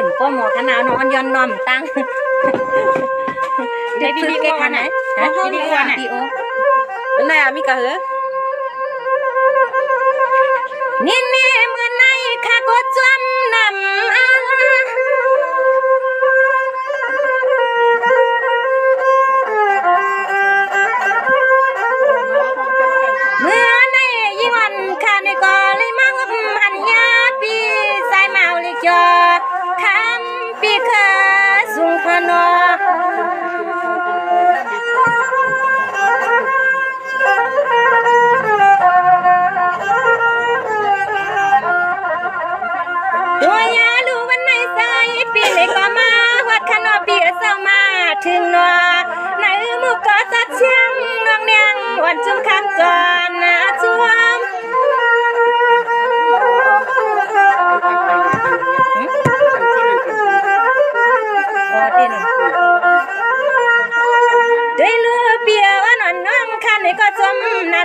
มป้อหมอขนาดนอนย้อนนอมตั้งได้พี่ดีกันไหนฮะพี่ดีกันพี่โอไหนอ่ะมีกะเหรอนี่เมื่อไหนข้าก็จำนำเมื่อในยิ่งวันข้าในก็เลยมาหุบหันยาปีสายเมาเลยจอคำปีข้าสุงขนอตัวยาลูวันไหนสายปีเลยก็มาวัดขนอปีเศร้ามาถึงนอในมุกก็สัดเชียงน้องเนียงวันจุ่มคำจอนนาจวมด้วยลูกเปียว่านอนน้องคันในก็จม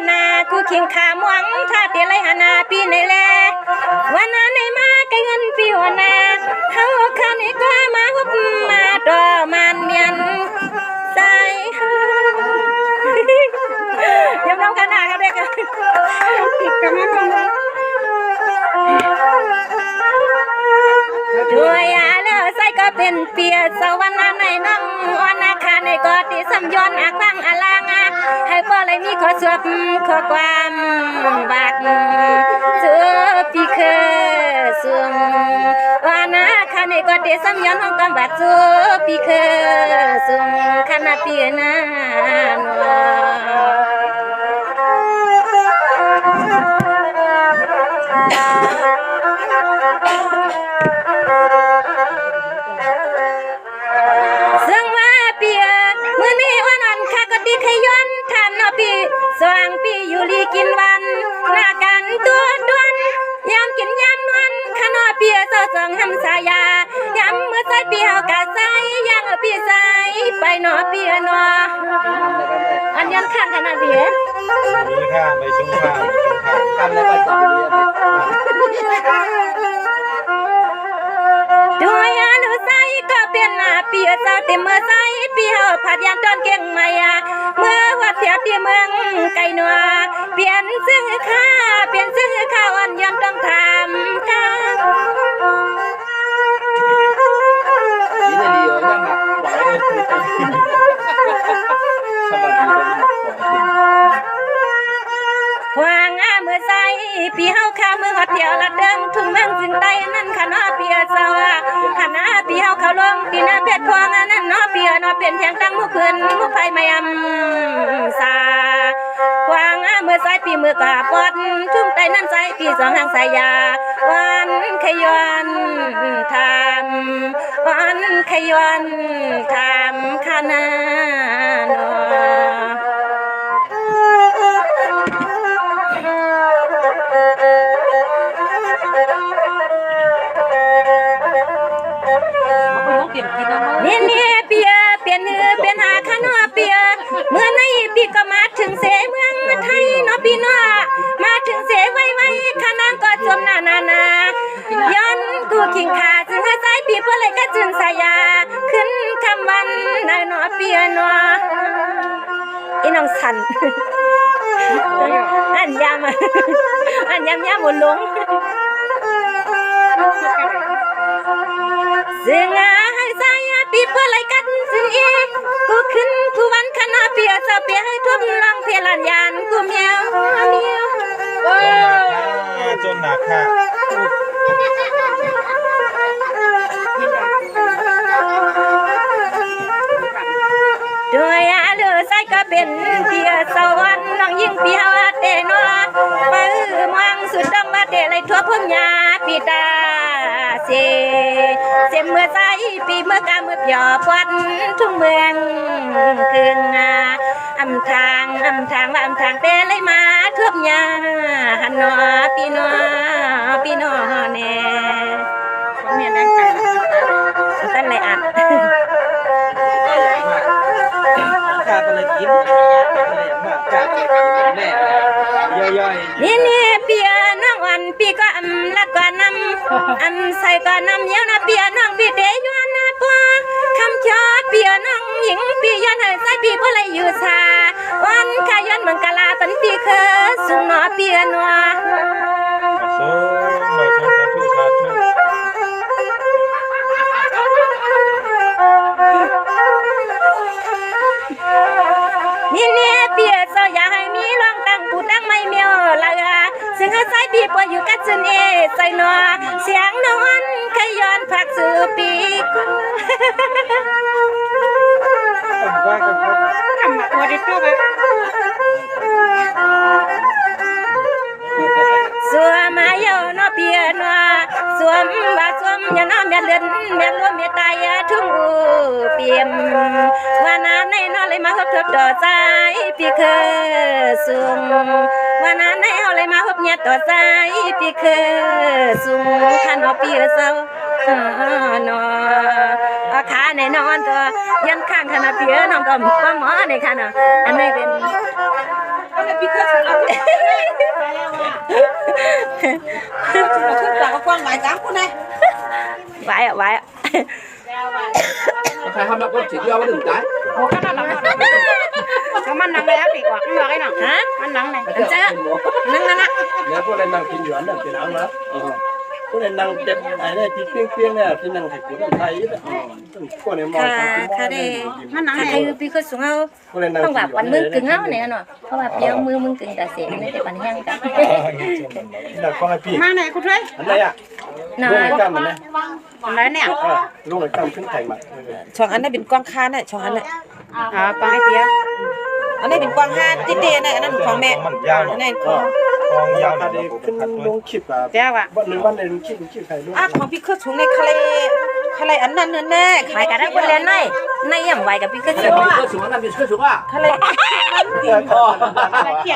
นากูขิงขาหวังถ้าเตียไรหานาปีในแลวันนั้นในมาไกลเงินปีหัวนาเฮาคันในก็มาหุบมาดอมันเมียนใส่ยำน้องขนาดกันเด็กติดกันมาก่อนด้วยอาเลอใส่ก็เป็นเปียสวรรค์ในน้องวันนาคาในก็ติสัมยนอักบังอลางให้พ่อเลยมีขอสวบขอความบาดเสือปีเคซึ่งวันนาคาในก็ติสัมยนห้องกำบัดเสือปีเคซึ่งคณะเปียนาซึ่งว่าเปียมื้อนี้วันนั้นข้าก็ดีขย้อนทานเนาะพี่สว่างพี่อยู่ลีกินวันหน้ากันตัวด้วนยามกินยามนวลข้าเนาะเปียเจ้าสองหำสายายามมื้อใส่เปียเฮากะใส่ย่างพี่ใส่ไปเนาะเปียเนาะอันยันข้างขนาดเปียมีข้างไปชงข้างทำแล้วก็จับเบียด้วยอานุใส่ก็เป็นหน้าเปียเจ้าเต็มเมื่อใส่เปียผัดยามตอนเก่งใหม่เมื่อวัดเสียเปียเมืองไก่นัวเปลี่ยนซึ่งข้าเปลี่ยนซึ่งข้าวันยันต้องทำกันนี่จะดีเหรอยังหนักไหวเลยสวัสดีวางเมื่อใส่ปีเฮาข้ามือหอดเดียวละเดิงทุ่งเมืองสินใต้นั่นขะเนาะเปียเศร้าหันหน้าปีเฮาเขาลงปีหน้าเพชรพวงนั่นเนาะเปียเนาะเป็นเพียงตั้งมุกเพื่อนมุกไฟไม่สาวางเมื่อใส่ปีมือกาปอดทุ่งใต้นั่นใส่ปีสองหางสายยาวันขยวนทำวันขยวนทำขนาเนาะนี่เปียเปลี่ยนเนื้อเปลี่ยนหาข้าเนาะเปียเมื่อในปีก็มาถึงเสเมืองไทยเนาะปีเนาะมาถึงเสไว้ข้านางก็จมนาย้อนกูขิงขาจึงให้ใจปีเพื่อเลยก็จึงสายาขึ้นคำวันนายเนาะเปียเนาะอีน้องสันอันยามหมุนลงซึ่งให้ใจปีเพื่อไรกันซึ่งอีกูขึ้นกูวันขณะเปียเจ้าเปียให้ทุ่มลังเพลันยานกูเมียวจนหนักค่ะด้วยเลือใส่ก็เป็นเปียสวรรค์น้องยิ่งเปียเตนอมามังสุดดังมาเตไรทั่วพุ่มยาปีตาเสเมื่อใส่ปีเมื่อกาเมื่อเปียปวัดทุ่งเมืองคืนอำทางว่าอำทางเตเลยมาทั่วยาหันนอปีนอแน่เมียนนั่งกันตั้งไรอัดข้าก็เลยกินเลยมากจากแม่ย่อยนี่เปียน้องวันปีก็ลัดกว่าน อันใส่ตอนน้ำเยี่ยวนะเปียน้องพี่เดยวนนะปัวคำชอเปียน้องหญิงปียันให้ใส่ปีเพื่อไรอยู่ชาวันขยันเมืองกะลาตันปีเคอสุงหนอเปียนัว โซ่หน่อยสาธุสาธุ นี่เนี่ยเปียเสาอย่าให้มีรองตั้งผู้ตั้งไม่เมียวละซึ่งใส่ปีปอยู่กับจุนเอใส่หนอเสียงนอนขย้อนผักสือปีกู ว่ากันครับ ทำมาตัวดิตัวไป สัวมาเยาเนาะเปียนัวสวมว่าสวมอย่าน้อแม่เลือนแม่ล้มแม่ตายทุ่งอูเปียมว่านาในนอเลยมาฮบทบดอใจปีเคอสุงว่านาในเอาเลยมาฮบเนี่ยต่อใจปีเคอสุงขันเอาปีเศร้านออาขาในนอนตัวยันข้างขนาดเปียน้องก็ป้าหมอในขนาดอันนี้เป็น ก็เลยพี่เคยเราขึ้นจากกว้างหลาย3คนเลย ไว้อะไว้อะ ใครทำแล้วก็chỉ do cái đường trái โอ้ก็นั่นแหละมันนั่งแล้วปีกว่ามันไงน่ะฮะมันนั่งไหน เจ้านั่งนั่งอ่ะ nếu có lên năng kinh doanh là tiền áo đó có lên năng đẹp này này thì piêng piêng này thì năng thịt của thầy ấy có này mò ค่ะเด้ มันนั่ง ค่ะ ไหน คือพี่ก็สูงเอา có lên ต้อง năng แบบวันมือกึ่งเอาเนี่ยเนาะเพราะว่าเปียวมือมึงกึ่งแต่เสียไม่ได้ปันแห้งกัน หนักกว่าไอ้พี่ มาไหนคุณเฮ้ย anh đây à น้อ luôn ย cái cam này อะไรเนี่ย luôn cái camขึ้นไข่มา ช่องอันนั้นเป็นกวางคานน่ะช่องอันน่ะ อ๋อปังไอเปีย อันนี้เป็นกวางฮานติ๊ดเดน่ะอันนั้นของแม่ มันยาว อันนั้น กองยาว ถ้า เดี๋ ได้ ยวผม ขึ้น ขัด ล ด้วย งคลิปอ่ะ เจ้าอ่ะ วันหนึ่งวันหนึ่งคลิปไข่ด้วย อ่ะของพี่คือถุงในคาเลอันนั้นแน่ ขายกันได้คนเล่นในย่ำไว้กับพี่ก็สูง cơ xuống làm gì cơ xuống à คาเล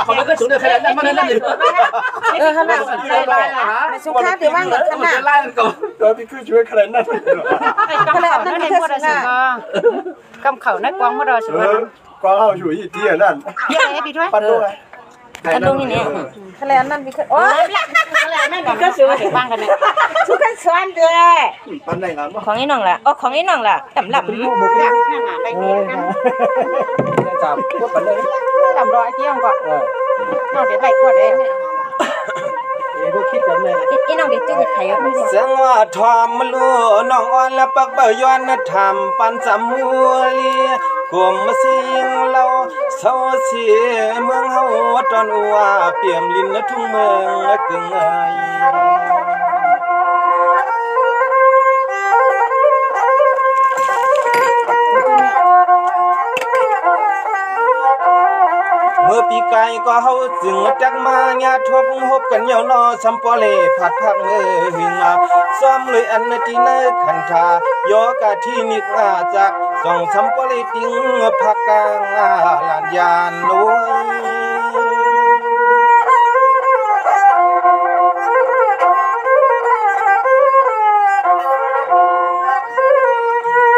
không có cơ xuống được hay là nó lên được คาเลในสุขาเดี๋ยวว่างกันขนาด like cầu rồi thì cứជួយខែนั่น กำเขานั่นในพวกเราสิกำเขาในกวางพวกเราสิ กวางเอาอยู่ที่นั่น เยอะเลยพี่ด้วย ปั้นด้วย กันตรงนี้เนี่ย คาเลอันนั้นพี่คือโอ้ย ก็สิว่าบ้างกันเนี่ยสุกันสวนเด้อ ปั้นได้งานบ่ ของไอ้น้องล่ะอ๋อของไอ้น้องล่ะต่ำหลับ นั่นน่ะได้ดีกัน จับพวกปั้นได้ ลำรอไอเตี้ยงก่อนนอกเดี๋ยวไปกดเอง พวกคิดกันเลย ไอ้น้องเด็กจุ๊กไข่ก็ไม่ได้ เสียงว่าทอมลูน้องอ่อนและปักเบย้อนธรรมปันสามูลีกลมสิงเราเศร้าเสียเมืองเฮาตอนอัวเปี่ยมลิ้นทุ่งเมืองกึ่งไอเมื่อปีไก่ก็เฮาจึงจักมาญาทบหบกันเหี่ยวนอสัมปอเลผัดผักมือหึงซ้อมเลยอันที่เนขันทายอกะที่นิกจากส่องสัมปอเลติงผักกลางลานยานลวย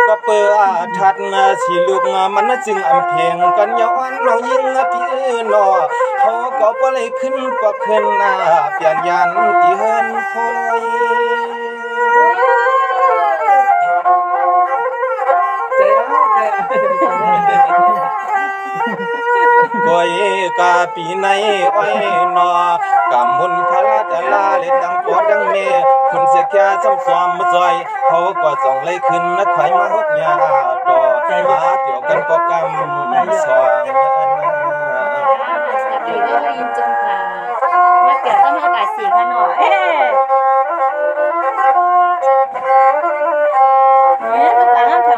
ก็เปิดทัดสิลูกมันจึงอำเพียงกันย้อนน้องยิงพี่นอเขาก็บ่เลยขึ้นก็ขึ้นเปลี่ยนยันที่เฮินคอยก้อยกาปีในอ้อยนอกำมุนพระตะลาเลยดังปอดังเมคนเสียแค่ซ้ำซ้อมมาซอยเขาก็ส่องเลยขึ้นนักไขมาฮกยาต่อมาเกี่ยวกันก็กำสอง ดีก็ยินจงค่ะมาเกิดต้องมาแต่สีกันหน่อย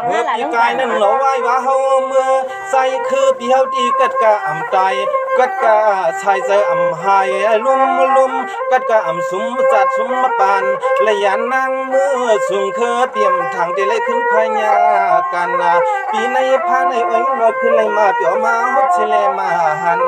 เมื่อปีกายนั้นเราไหว้ว่าเฮาเมื่อใส่คือปีเฮาดีกัดกะอำใจกัดกะชายใจอำหายลุ่มกัดกะอำสุมจัดสุมมาปานและยานนั่งเมื่อสูงเคอเปี่ยมทางได้เลยขึ้นควายากันปีในพาในอ้อยนอขึ้นเลยมาเปียวมาฮดสิเลมาหัน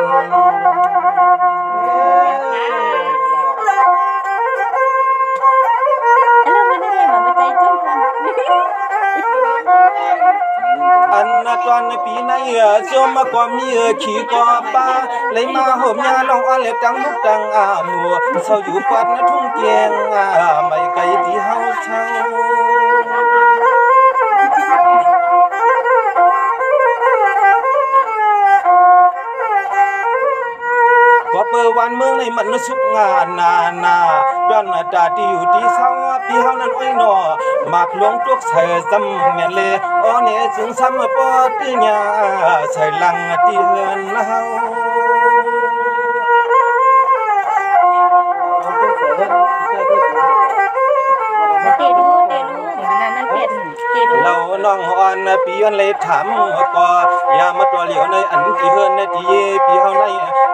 อันนั้นตัว วันปีในจมมาก็มีขี่ก็ป้าเลยมาห่มยาน้องอันเล็กจังมุกจังมัวเศร้าอยู่ปัดนะทุ่งเกียงไม่ไกลที่เฮาเช่าก็เปิดวันเมืองในมันสุกงานนาด้านตาที่อยู่ที่เศร้าพี่เฮานั้นอ้อยหนอมากหลวงตุกใส่ซ้ำแม่เลอ้อเนี่ยจึงซ้ำปอดที่ยาใส่ลังที่เฮือนเฮาเราน้องอ่อนปีอันเลยถามก็อย่ามาตัวเหลียวในอันที่เฮือนในที่ปีเฮาใน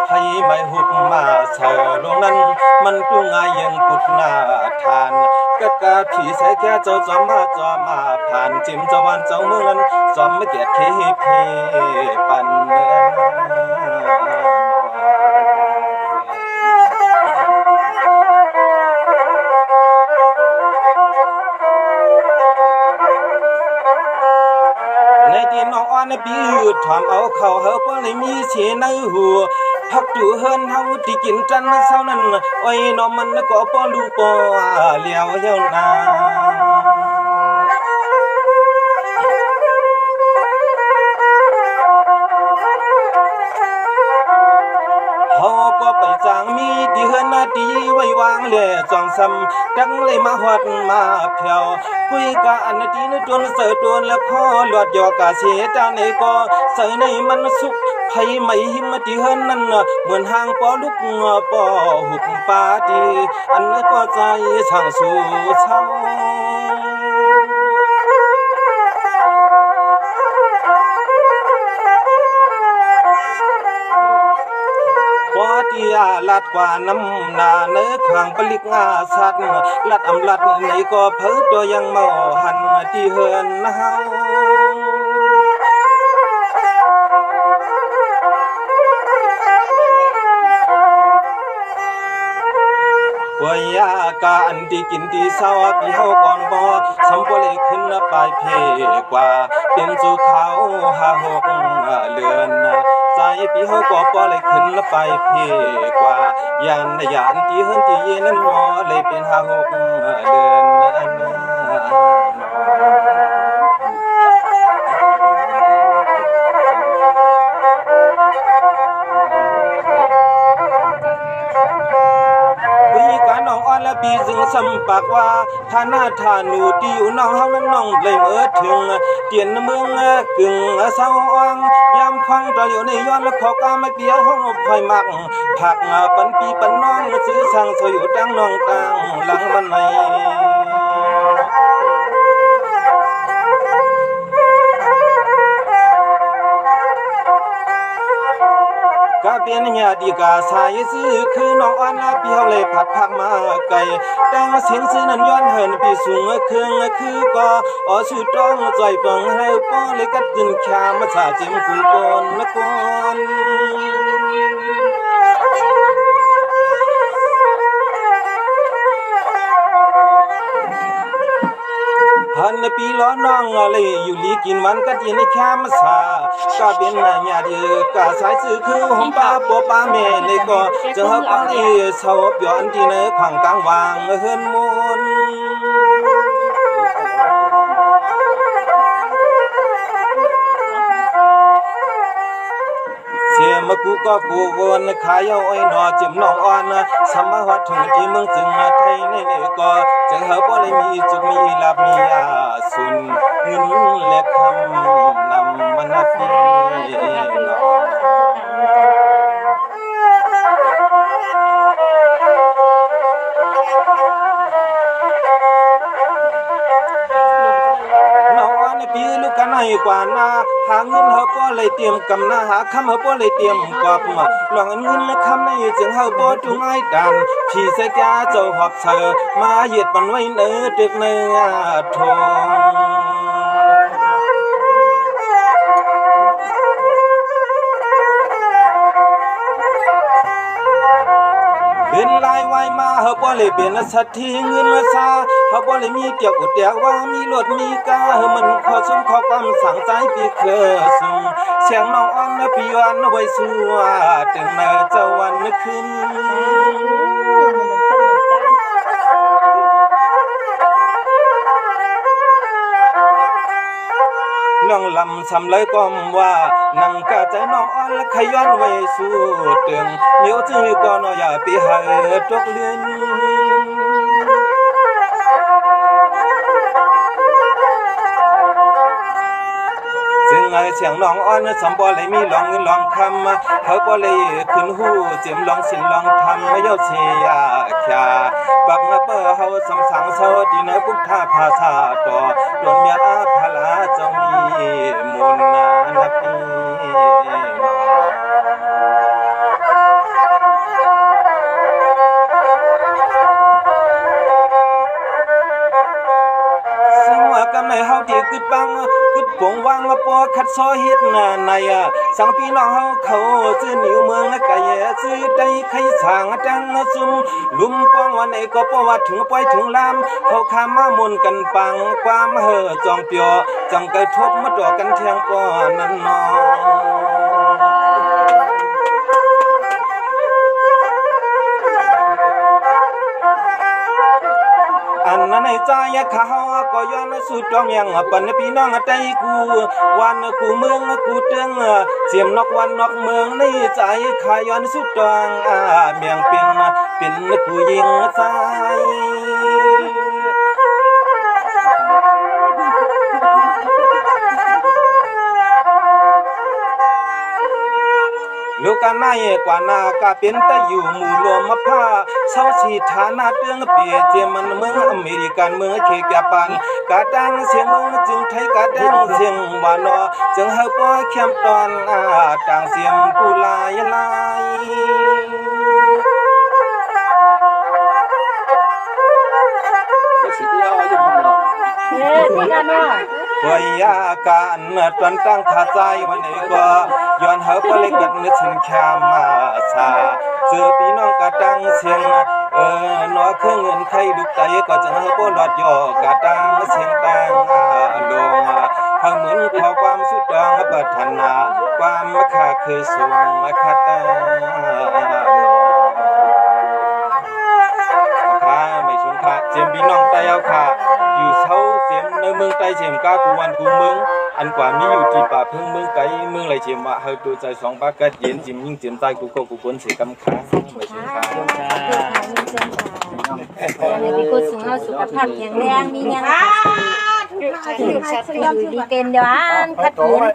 ให้ไม่หุบมาเสือลงนั้นมันจุงายยังกุดหน้าทานกัดกาผีใส่แค่เจ้าจอมาผ่านจิ้มเจ้าวันเจ้าเมืองนั้นจอมไม่เกียดเคเพปันเมืองในที่น้องอ่อนปีถอมเอาเข้าเฮาบ่ได้มีเสียในหัวพักอยู่เฮินเฮาที่กินจันเช้านั้นโอ้ยน้องมันก็บ่รู้บ่เลี้ยวเย้านาเฮาก็ไปจางมีที่เฮินนาดีไว้วางแลจองซ้ำดังเลยมาฮอดมาเพียวคุยกะอันดีนจนเสือตัวแล้วพอหลอดยอกะเสียจานในก็ใส่ในมันสุกไผไม่หิมที่เฮินนั้นเหมือนหางปอลุกปอหุบปาดีอันนั้นก็ใจช่างสู่เช้าพอที่ลัดกว่าน้ำนาเนื้อขวางปลิกอาสัตลัดอำลัดในก็เพิ่ตัวยังเมาหันที่เฮินเฮาว่ายากาอันที่กินที่เศร้าพี่เฮาก่อนบ่สำบ่เลยขึ้นปลายเพกว่าเป็นสู่เขาหกเลือนใจพี่เฮาก็บ่เลยขึ้นไปเพกว่ายานที่เฮินที่เยนั้นบ่เลยเป็นหกเดือนน้องอ่อนและปีซึ่งสำปากว่าท่าหน้าท่าหนูที่อยู่น้องเฮานั้นน้องเลยเมื่อถึงเตียนเมืองกึ่งเศร้าอ่างยามฟังตะเหลียวในย้อนและขอกาไม่เปียวห้องคอยมักผักปันปีปันน้องซื้อสั่งสอยู่ดังน้องตังหลังวันไหนก็เป็นญาติกาสายซื้อคือน้องอ่อนละเปียวเลยผัดผักมาไก่แต่งเสียงซื้อนั้นย้อนเหินปีสูงเครื่องคือก็สุดต้องใจปองให้ป้อเลยกัดจินแค่มาสาจิ้มกูก่อนนะก่อนหันปีล้อน้องอะไรอยู่ลีกินวันก็ดีในแค่มาสาก็เป็นญาติกาสายซื้อคือหอมป้าปัวป้าแม่เลยก็จะหอบอันนี้เศร้าย้อนที่ในขวางกลางวางเฮินมนเสียมากูก็กูวนขายเอาไอ้หนอจิ้มน้องอ่อนสำมาวัดถึงที่เมืองจึงไทยในนี่ก็จะเฮาบ่ได้มีจุดมีลาบมีอาสุนเงินและคำนำมันฟีน้องปีลูกกันให้กว่านาหาเงินเฮาก็เลยเตรียมกำนาหาคำเฮาก็เลยเตรียมกอบหลวงเงินและคำในจึงเฮาบ่จุงไอ้ดันพี่ใส่กาเจ้าหอบเธอมาเหยียดปันไว้เนื้อตึกเนื้อทองเป็นลายไว้มาเฮาบ่เลยเป็นสัตว์ที่เงินซา เขาบ่เลยมีเตียวอุดเตียวว่ามีรถมีกามันขอชุ่มขอความสั่งใจปีเคอสูงเสียงน้องอ่อนปีวันไว้สัวตึงเนเจ้าวันขึ้นน้องลำสำเลยก้มว่านังกะใจน้องอ่อนและขย้อนไว้สู่ตึงเดี๋ยวจื้อก่อนอย่าไปหาตกเลือนซึ่งเสียงน้องอ่อนสำบ่เลยมีลองเงินลองคำเขาบ่เลยขึ้นหูเจียมลองสินลองทำไม่เย้าเสียแค่ปักมาเปิ้เฮาสำสังเศร้าดีในพุทธาภาษาต่อโดนเมียอาภาลาจงมีมุนนานับปีกำในเฮาที่กึดบังกึดปงวางมาปอคัดซอเฮ็ดในสังพี่น้องเฮาเขาซื้อนิ้วเมืองกะแย่ซื้อได้ไข่สางจังซุ่มลุมป้องวันไหนก็บ่ว่าถึงปล่อยถึงลามเขาข้ามมามนกันปังความเห่อจองเปียวจังกระทบมาดอกกันเทียงป้อนั่นน้ออันนั้นในใจเขาก็ย้อนสุดดองยังปันพี่น้องใจกูวันกูเมืองกูเตืองเสียมนอกวันนอกเมืองในใจขาย้อนสุดดองเมียงเป็นกูยิงใจลูกกันนายกว่านากะเป็นแต่อยู่หมู่รวมมาผ้าเศร้าสีฐานะเตืองเปียเจมันเมืองอเมริกันเมืองเคกะปันกะดังเสียงเมืองจึงไทยกะดังเสียงวานอจึงเฮาป้อเข้มตอนต่างเสียงกูลายลายสิเดียวอยู่พุ่นเนาะที่กันเนาะพยาการตอนตั้งขาใจวันไหนก็ย้อนเฮาบ่เลยกัดนึกถึงแค่มาซาเจอพี่น้องกะดังเสียงนอเครื่องเงินไทยดุกใจก็จะเฮาบ่หลอดย่อกะดังเสียงต่างลงเฮาเหมือนขอความสุดดองปรารถนาความมะค่าคือสูงคาตาไม่ชงค่ะเจียมพี่น้องไตเอาค่ะอยู่เช้าเจียมในเมืองไตเจียมก้ากูวันกูเมืองอันกว่ามีอยู่ที่ป่าพึ่งเมืองไกเมืองไรเจียมว่าเฮาตัวใจสองปากกัดเย็นจิมยิ่งเจียมใต้กูก็กูคนเสียกำค้าไม่ชงค่ะมีคนสูงเอาสุขภาพแข็งแรงมีเงินอยู่ดีเป็นเดี๋ยวอันคัดเงิน